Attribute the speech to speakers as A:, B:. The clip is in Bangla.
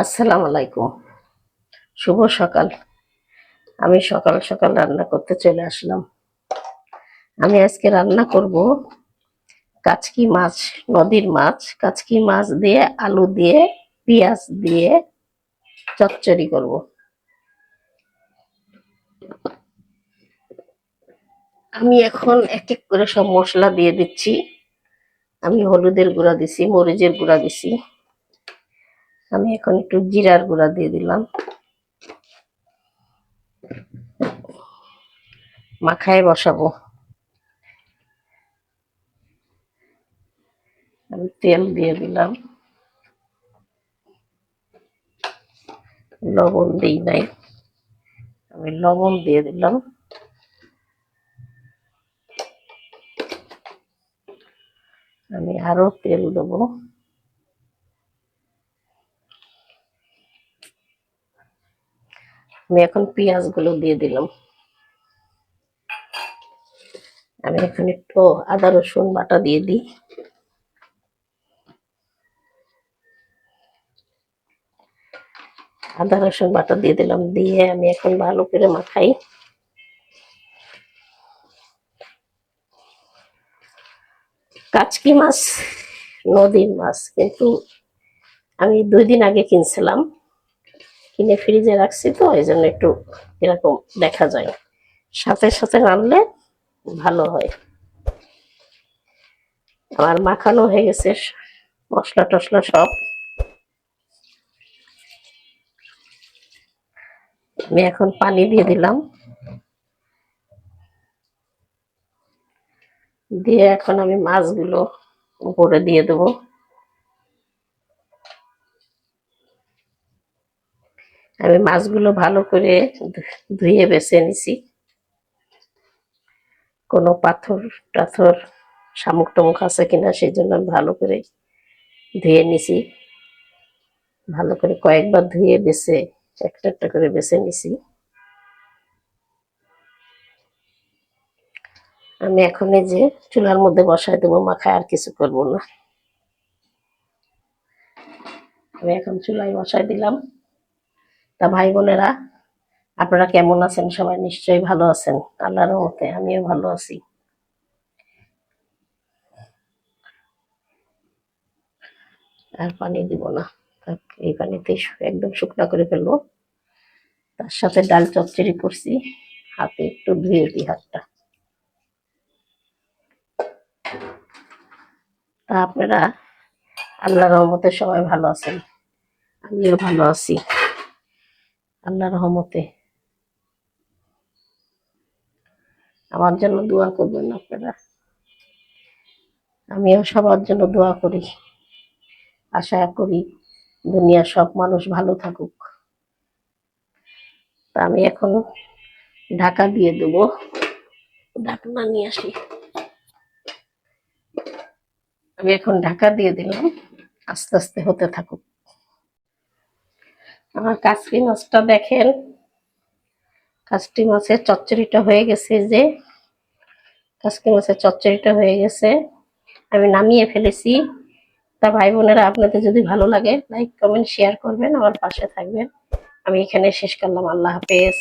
A: আসসালামু আলাইকুম। শুভ সকাল। আমি সকাল সকাল রান্না করতে চলে আসলাম। আমি আজকে রান্না করব কাচকি মাছ, নদীর মাছ। কাচকি মাছ দিয়ে আলু দিয়ে পেঁয়াজ দিয়ে চচ্চড়ি করব। আমি এখন এক এক করে সব মশলা দিয়ে দিচ্ছি। আমি হলুদের গুঁড়া দিছি, মরিচের গুঁড়া দিছি। আমি এখন একটু জিরার গুঁড়া দিয়ে দিলাম। মাখায় বসাবো। আমি তেল দিয়ে দিলাম, লবণ দিই নাই, আমি লবণ দিয়ে দিলাম। আমি আরো তেল দেবো। আমি এখন পেঁয়াজ গুলো দিয়ে দিলাম। আমি এখন একটু আদা রসুন বাটা দিয়ে দিই। আদা রসুন বাটা দিয়ে দিলাম, দিয়ে আমি এখন ভালো করে মাখাই। কাচকি মাছ নদীর মাছ, কিন্তু আমি 2 দিন আগে কিনছিলাম, কিনে ফ্রিজে রাখছি, তো এই জন্য একটু এরকম দেখা যায়। সাথে সাথে রান্নলে ভালো হয়। আমার মাখানো হয়ে গেছে মশলা টশলা সব। আমি এখন পানি দিয়ে দিলাম, দিয়ে এখন আমি মাছগুলো উপরে দিয়ে দেবো। আমি মাছগুলো ভালো করে ধুয়ে বেছে নিছি। কোনো পাথর টাথর, শামুক টামুক আছে কিনা সেই জন্য আমি ভালো করে ধুয়ে নিছি। ভালো করে কয়েকবার ধুয়ে বেছে একটা একটা করে বেছে নিছি। আমি এখন এই যে চুলার মধ্যে বসায় দেবো, মাখায় আর কিছু করব না। আমি এখন চুলায় বসায় দিলাম। তা ভাই বোনেরা, আপনারা কেমন আছেন? সবাই নিশ্চয়ই ভালো আছেন। আল্লাহর রহমতে আমিও ভালো আছি। আর পানি দিব না, এই পানিতে একদম শুকনা করে ফেলবো। তার সাথে ডাল চচ্চড়ি করছি, হাতে একটু ধুয়ে দিই হাতটা। তা আপনারা আল্লাহর রহমতে সবাই ভালো আছেন, আমিও ভালো আছি আল্লাহর রহমতে। আমার জন্য দোয়া করবেন আপনারা। আমিও সবার জন্য দোয়া করি, আশা করি দুনিয়ার সব মানুষ ভালো থাকুক। তা আমি এখন ঢাকা দিয়ে দেবো। ঢাকনা নিয়ে আসি। আমি এখন ঢাকা দিয়ে দিলাম, আস্তে আস্তে হতে থাকুক। আমার কাচকি মাছটা দেখেন, কাচকি মাছের চচ্চড়িটা হয়ে গেছে। যে কাচকি মাছের চচ্চড়িটা হয়ে গেছে, আমি নামিয়ে ফেলেছি। তা ভাই বোনেরা, আপনাদের যদি ভালো লাগে লাইক কমেন্ট শেয়ার করবেন, আমার পাশে থাকবেন। আমি এখানে শেষ করলাম। আল্লাহ হাফেজ।